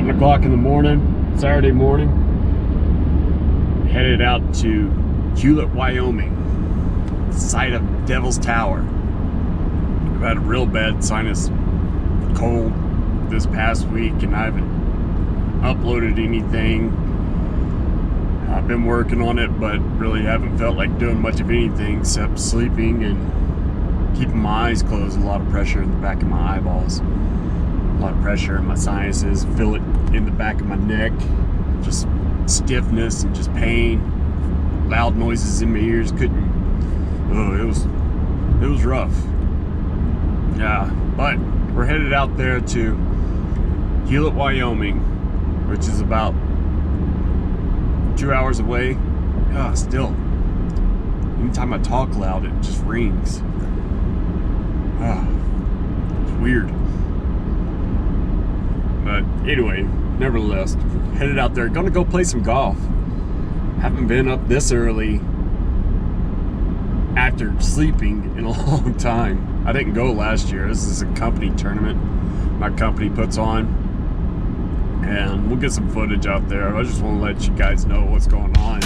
7 o'clock in the morning, Saturday morning. Headed out to Hewlett, Wyoming, site of Devil's Tower. I've had a real bad sinus cold this past week and I haven't uploaded anything. I've been working on it, but really haven't felt like doing much of anything except sleeping and keeping my eyes closed. A lot of pressure in the back of my eyeballs. A lot of pressure in my sinuses. Feel it in the back of my neck. Just stiffness and just pain. Loud noises in my ears. It was rough. Yeah, but we're headed out there to Hewlett, Wyoming, which is about 2 hours away. Still, anytime I talk loud, it just rings. It's weird. But anyway, nevertheless, headed out there. Gonna go play some golf. Haven't been up this early after sleeping in a long time. I didn't go last year. This is a company tournament my company puts on, and we'll get some footage out there. I just want to let you guys know what's going on.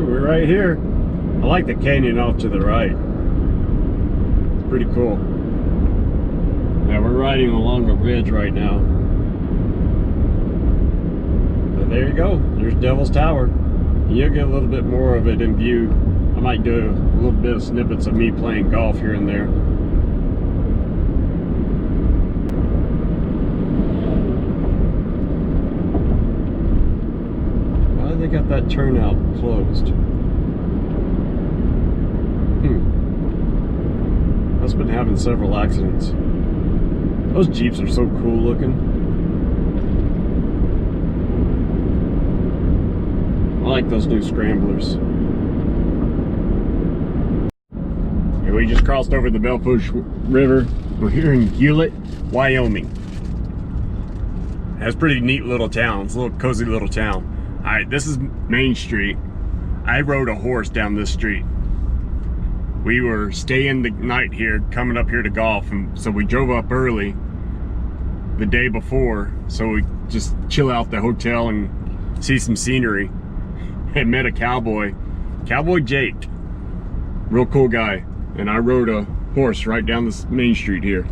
We're right here. I like the canyon off to the right. It's pretty cool. Yeah, we're riding along a ridge right now. But there you go. There's Devil's Tower. You'll get a little bit more of it in view. I might do a little bit of snippets of me playing golf here and there. Why they got that turnout closed? Must have been having several accidents. Those Jeeps are so cool looking. I like those new Scramblers. Okay, we just crossed over the Bellefourche River. We're here in Hewlett, Wyoming. That's a pretty neat little town. It's a little cozy little town. Alright, this is Main Street. I rode a horse down this street. We were staying the night here, coming up here to golf, and so we drove up early the day before, so we just chill out the hotel and see some scenery. I met a cowboy, Cowboy Jake, real cool guy, and I rode a horse right down this Main Street here.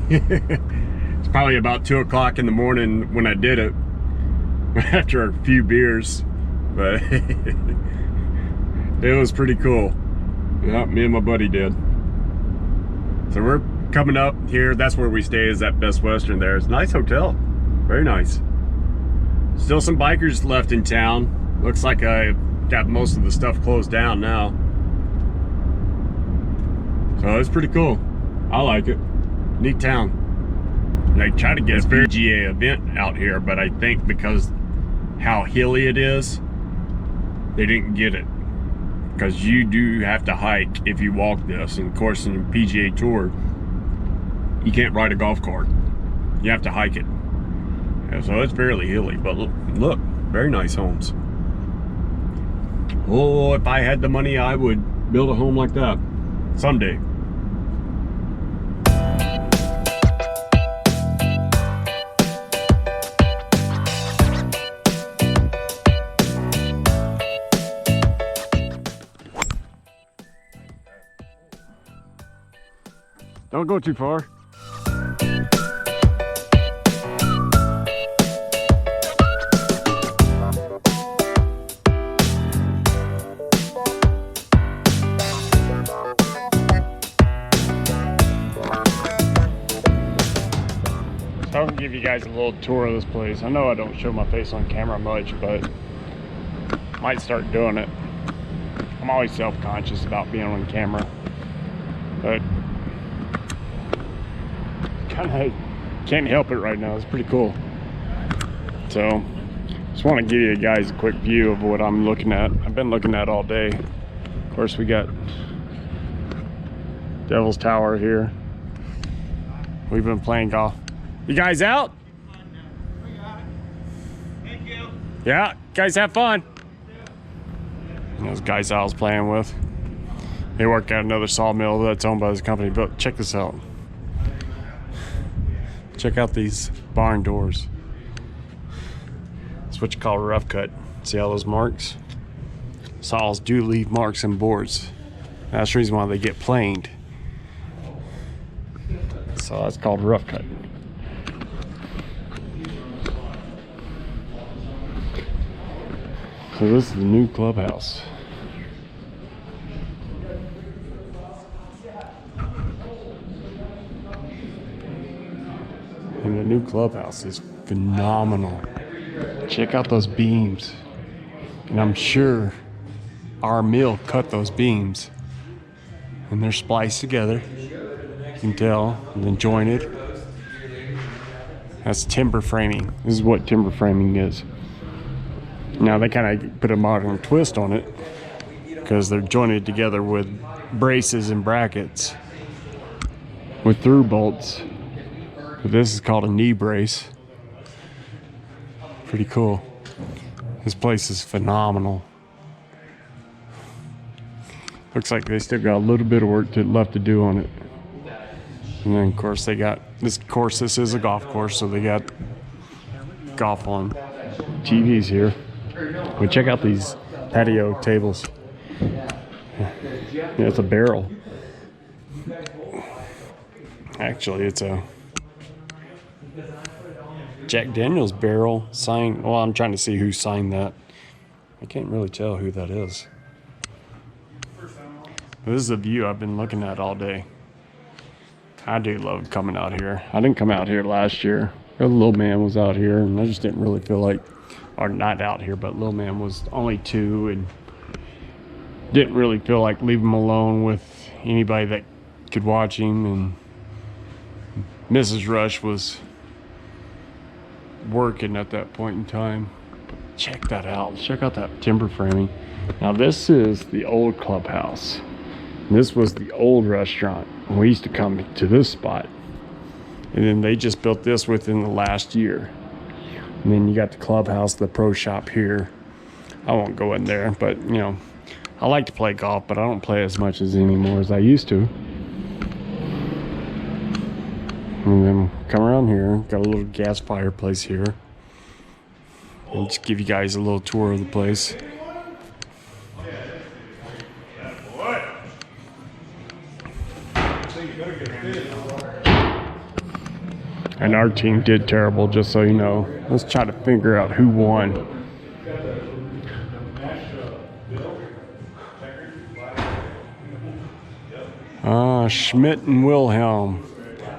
It's probably about 2 o'clock in the morning when I did it, after a few beers, but it was pretty cool. Yeah, me and my buddy did. So we're coming up here. That's where we stay, is at Best Western there. It's a nice hotel. Very nice. Still some bikers left in town. Looks like I got most of the stuff closed down now. So it's pretty cool. I like it. Neat town. And I try to get a PGA event out here, but I think because how hilly it is, they didn't get it. Because you do have to hike if you walk this, and of course in PGA Tour you can't ride a golf cart, you have to hike it. Yeah, so it's fairly hilly, but look, very nice homes. Oh, if I had the money I would build a home like that someday. Don't go too far. you guys a little tour of this place. I know I don't show my face on camera much, but might start doing it. I'm always self-conscious about being on camera, but kind of can't help it right now. It's pretty cool. So just want to give you guys a quick view of what I'm looking at. I've been looking at all day. Of course, we got Devil's Tower here. We've been playing golf. You guys out? Thank you. Yeah, guys have fun. And those guys I was playing with, they work at another sawmill that's owned by this company. But check this out. Check out these barn doors. It's what you call a rough cut. See all those marks? Saws do leave marks in boards. That's the reason why they get planed. So that's called rough cut. So this is the new clubhouse. And the new clubhouse is phenomenal. Check out those beams. And I'm sure our mill cut those beams. And they're spliced together. You can tell, and then jointed. That's timber framing. This is what timber framing is. Now they kind of put a modern twist on it because they're jointed together with braces and brackets with through bolts. But this is called a knee brace. Pretty cool. This place is phenomenal. Looks like they still got a little bit of work left to do on it. And then of course they got this course. This is a golf course, so they got golf on TVs here. But check out these patio tables. Yeah, it's a barrel. Actually, it's a Jack Daniels barrel signed. Well, I'm trying to see who signed that. I can't really tell who that is. But this is a view I've been looking at all day. I do love coming out here. I didn't come out here last year. The little man was out here, and I just didn't really feel like, or not out here, but little man was only 2 and didn't really feel like leaving him alone with anybody that could watch him. And Mrs. Rush was working at that point in time. But check that out. Check out that timber framing. Now this is the old clubhouse. This was the old restaurant. We used to come to this spot. And then they just built this within the last year. And then you got the clubhouse, the pro shop here. I won't go in there, but you know, I like to play golf, but I don't play as much anymore as I used to. And then come around here, got a little gas fireplace here. I'll just give you guys a little tour of the place. And our team did terrible, just so you know. Let's try to figure out who won. Schmidt and Wilhelm.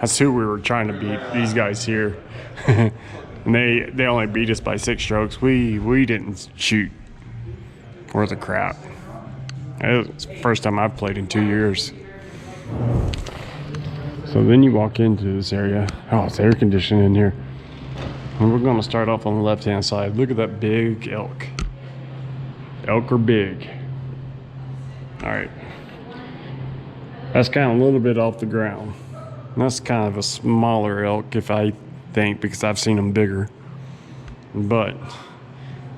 That's who we were trying to beat, these guys here. And they only beat us by 6 strokes. We didn't shoot worth a crap. It was the first time I've played in 2 years. So then you walk into this area. Oh, it's air conditioning in here. And we're gonna start off on the left-hand side. Look at that big elk. Elk are big. All right. That's kind of a little bit off the ground. And that's kind of a smaller elk, if I think, because I've seen them bigger. But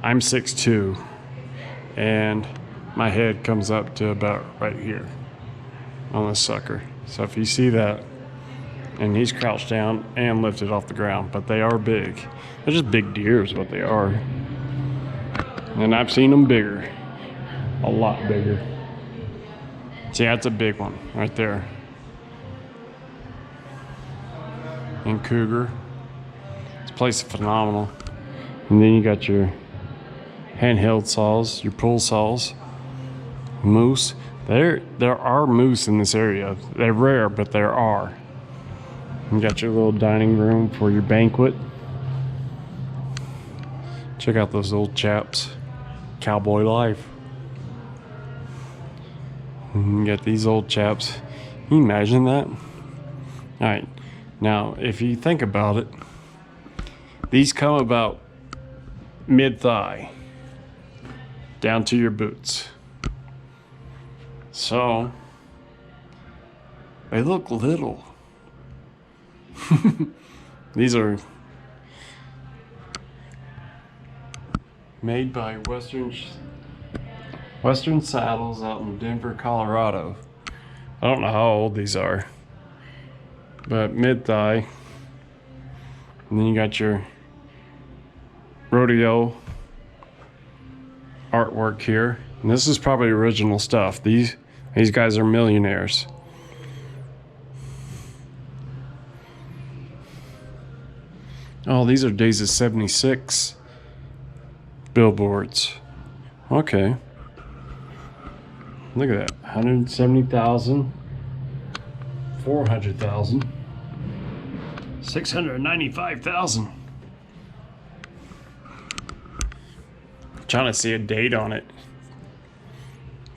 I'm 6'2", and my head comes up to about right here on this sucker. So if you see that, and he's crouched down and lifted off the ground, but they are big. They're just big deer is what they are. And I've seen them bigger, a lot bigger. See, that's a big one right there. And cougar. This place is phenomenal. And then you got your handheld saws, your pull saws, moose. There are moose in this area. They're rare, but there are. You got your little dining room for your banquet. Check out those old chaps. Cowboy life. You got these old chaps. Can you imagine that? Alright, now if you think about it, these come about mid-thigh down to your boots. So they look little. These are made by Western Saddles out in Denver, Colorado. I don't know how old these are, but mid-thigh. And then you got your rodeo artwork here. And this is probably original stuff. These guys are millionaires. Oh, these are Days of 76 billboards. Okay. Look at that. 170,000, 400,000, 695,000. Trying to see a date on it,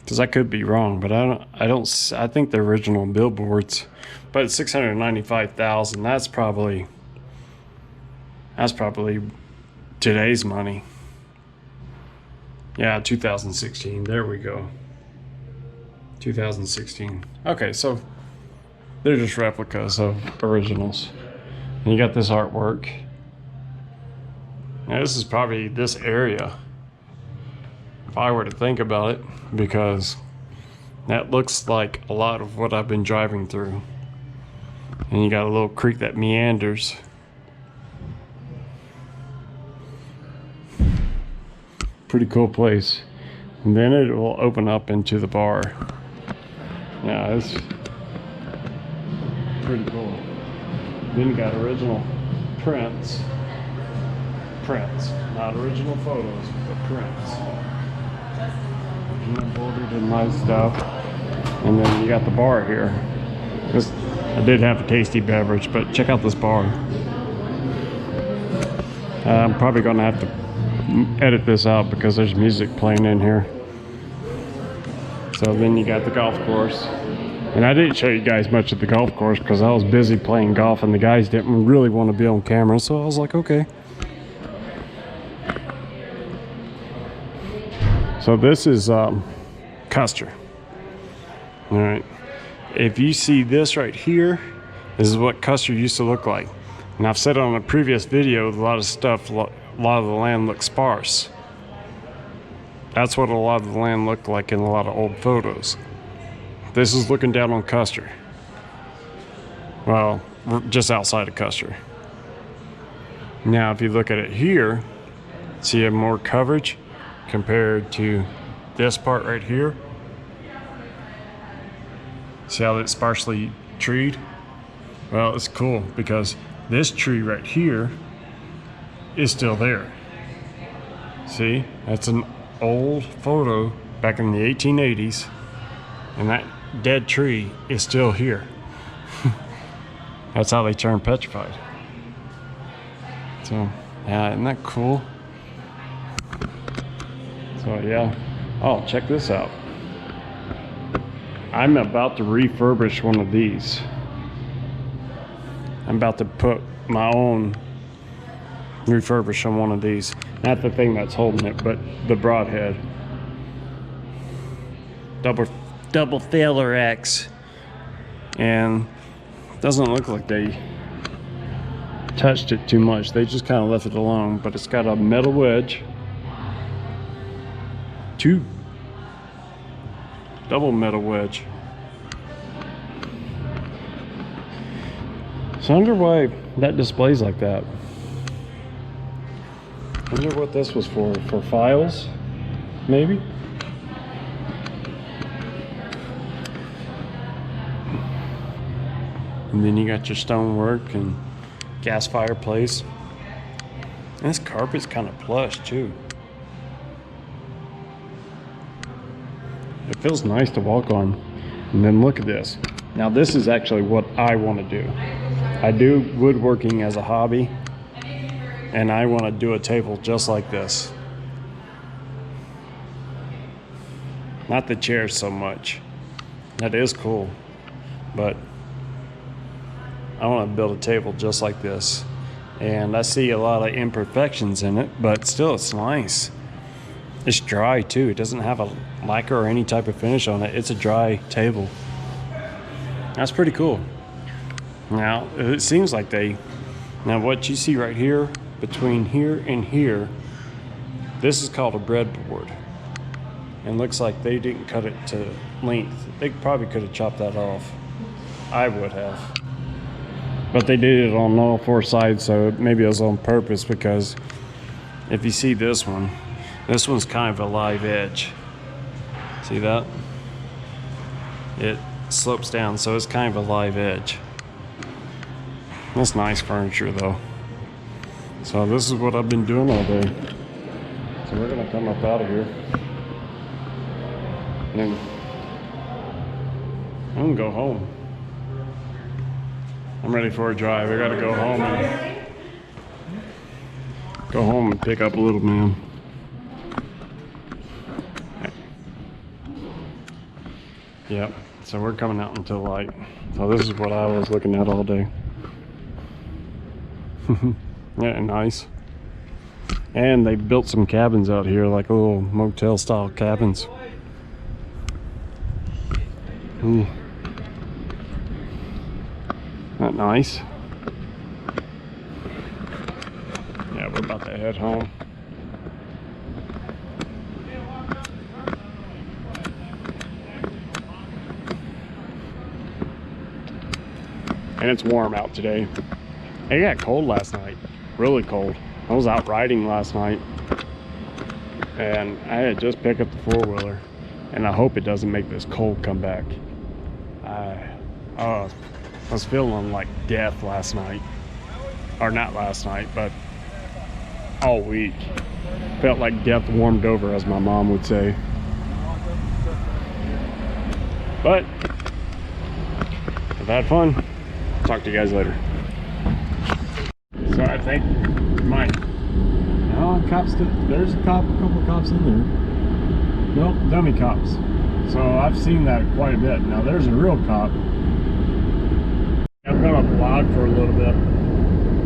because I could be wrong, but I think the original billboards, but it's 695,000. That's probably today's money. Yeah, 2016. There we go. 2016. Okay, so they're just replicas of originals. And you got this artwork. Now this is probably this area, if I were to think about it, because that looks like a lot of what I've been driving through. And you got a little creek that meanders. Pretty cool place. And then it will open up into the bar. Yeah, it's pretty cool. Then you got original prints. Not original photos, but prints. And then bordered in nice stuff. And then you got the bar here. I did have a tasty beverage, but check out this bar. I'm probably gonna have to edit this out because there's music playing in here. So then you got the golf course. And I didn't show you guys much of the golf course because I was busy playing golf and the guys didn't really want to be on camera, so I was like, okay. So this is Custer. All right. If you see this right here, this is what Custer used to look like. And I've said on a previous video, a lot of the land looks sparse. That's what a lot of the land looked like in a lot of old photos. This is looking down on Custer. Well, just outside of Custer. Now, if you look at it here, see you have more coverage compared to this part right here. See how it's sparsely treed? Well, it's cool because this tree right here is still there. See, that's an old photo back in the 1880s, and that dead tree is still here. That's how they turn petrified. So, yeah, isn't that cool? So, yeah. Oh, check this out. I'm about to refurbish one of these. I'm about to put my own refurbish on one of these. Not the thing that's holding it, but the broadhead. Double Failure X. And it doesn't look like they touched it too much. They just kind of left it alone, but it's got a metal wedge. Two double metal wedge. So I wonder why that displays like that. I wonder what this was for files, maybe? And then you got your stonework and gas fireplace. And this carpet's kind of plush too. It feels nice to walk on. And then look at this. Now this is actually what I want to do. I do woodworking as a hobby. And I want to do a table just like this. Not the chairs so much. That is cool, but I want to build a table just like this. And I see a lot of imperfections in it, but still it's nice. It's dry too. It doesn't have a lacquer or any type of finish on it. It's a dry table. That's pretty cool. Now, it seems like now what you see right here, between here and here, this is called a breadboard. And looks like they didn't cut it to length. They probably could have chopped that off. I would have. But they did it on all four sides, so maybe it was on purpose, because if you see this one's kind of a live edge. See that? It slopes down, so it's kind of a live edge. That's nice furniture though. So this is what I've been doing all day. So we're gonna come up out of here. And I'm gonna go home. I'm ready for a drive. I gotta go home and pick up a little man. Yep. So we're coming out until light. So this is what I was looking at all day. Yeah, nice. And they built some cabins out here, like little motel style cabins. Isn't that nice? Yeah, we're about to head home. And it's warm out today. It got cold last night, really cold. I was out riding last night and I had just picked up the four-wheeler, and I hope it doesn't make this cold come back. I was feeling like death last night, or not last night, but all week. Felt like death warmed over, as my mom would say. But I've had fun. Talk to you guys later. So I think there's a couple of cops in there. Nope, dummy cops. So I've seen that quite a bit. Now there's a real cop. I'm gonna vlog for a little bit.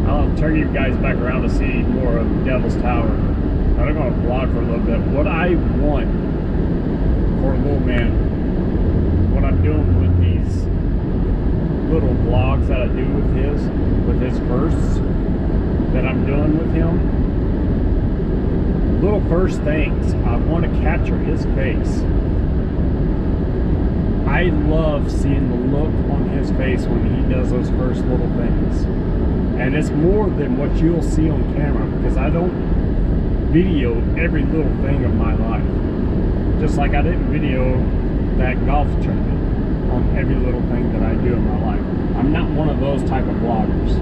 I'll turn you guys back around to see more of Devil's Tower. I'm gonna vlog for a little bit. What I want for a little man, what I'm doing with these little vlogs that I do with his bursts that I'm doing with him, little first things, I want to capture his face. I love seeing the look on his face when he does those first little things. And it's more than what you'll see on camera, because I don't video every little thing of my life. Just like I didn't video that golf tournament on every little thing that I do in my life. I'm not one of those type of vloggers.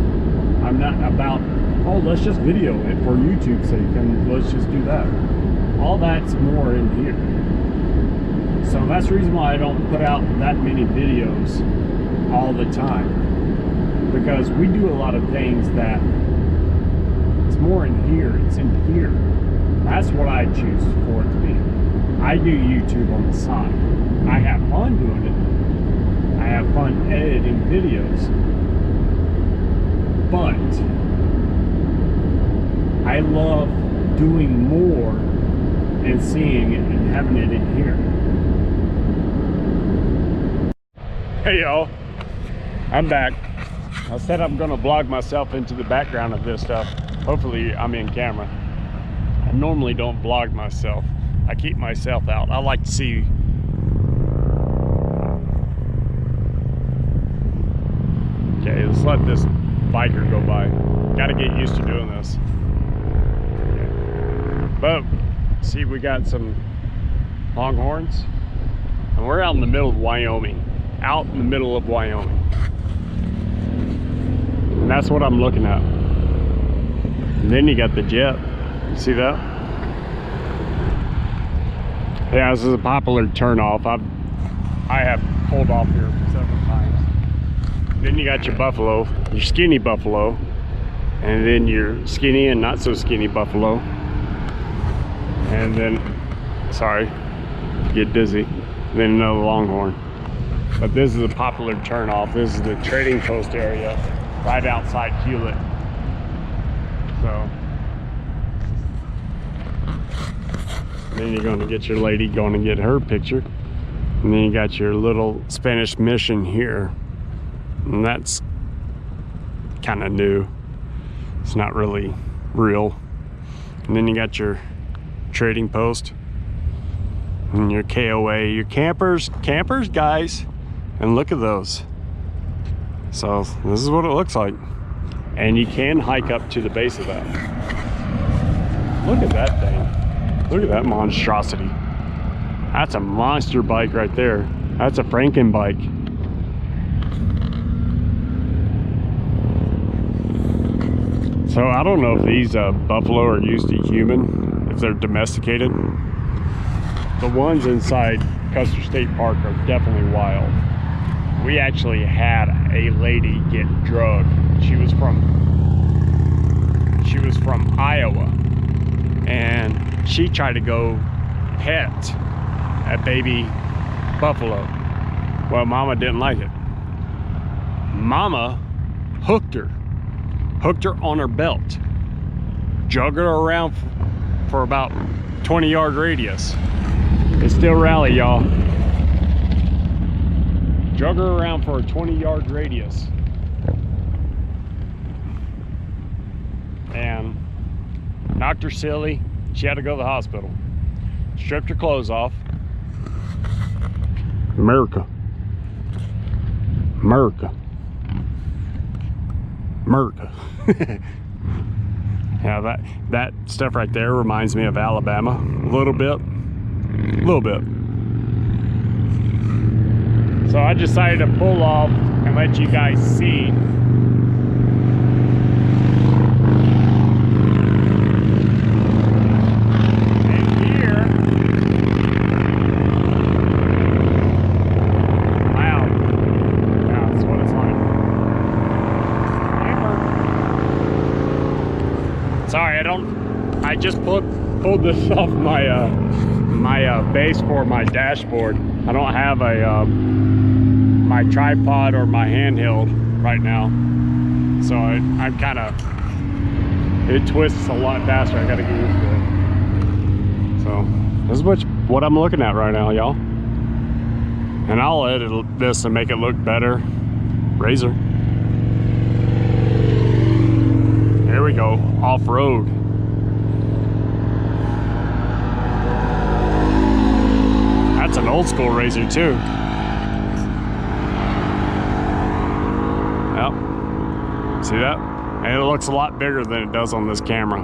I'm not about, oh, let's just video it for YouTube's sake and let's just do that. All that's more in here. So that's the reason why I don't put out that many videos all the time. Because we do a lot of things that it's more in here, it's in here. That's what I choose for it to be. I do YouTube on the side. I have fun doing it. I have fun editing videos. But I love doing more and seeing it and having it in here. Hey y'all, I'm back. I said I'm gonna vlog myself into the background of this stuff. Hopefully I'm in camera. I normally don't vlog myself. I keep myself out. I like to see. Okay, let's let this biker go by. Gotta get used to doing this. But see, we got some longhorns, and we're out in the middle of Wyoming. Out in the middle of Wyoming. And that's what I'm looking at. And then you got the jet. You see that? Yeah, this is a popular turnoff. I have pulled off here several times. Then you got your buffalo, your skinny buffalo. and then your skinny and not so skinny buffalo, and then, sorry, get dizzy, then another longhorn. But this is a popular turnoff. This is the trading post area right outside Hewlett. So then you're going to get your lady going to get her picture, and then you got your little Spanish mission here, and that's kind of new. It's not really real. And then you got your trading post and your KOA, your campers guys, and look at those. So this is what it looks like, and you can hike up to the base of that. Look at that thing. Look at that monstrosity. That's a monster bike right there. That's a Franken bike. So I don't know if these buffalo are used to human, if they're domesticated. The ones inside Custer State Park are definitely wild. We actually had a lady get drugged. She was from Iowa, and she tried to go pet a baby buffalo. Well, Mama didn't like it. Mama hooked her on her belt, juggled her around for about 20-yard radius. It still rally, y'all. Jug her around for a 20-yard radius, and knocked her silly. She had to go to the hospital. Stripped her clothes off. America. Yeah, that stuff right there reminds me of Alabama a little bit. So I decided to pull off and let you guys see. And here, wow, that's what it's like. Sorry, I just pulled this off my base for my dashboard. I don't have my tripod or my handheld right now, so I'm kind of, it twists a lot faster. I gotta get used to it. So this is what I'm looking at right now, y'all, and I'll edit this and make it look better. Razor. There we go, off-road. That's an old school Razor too. Yep. See that? And it looks a lot bigger than it does on this camera.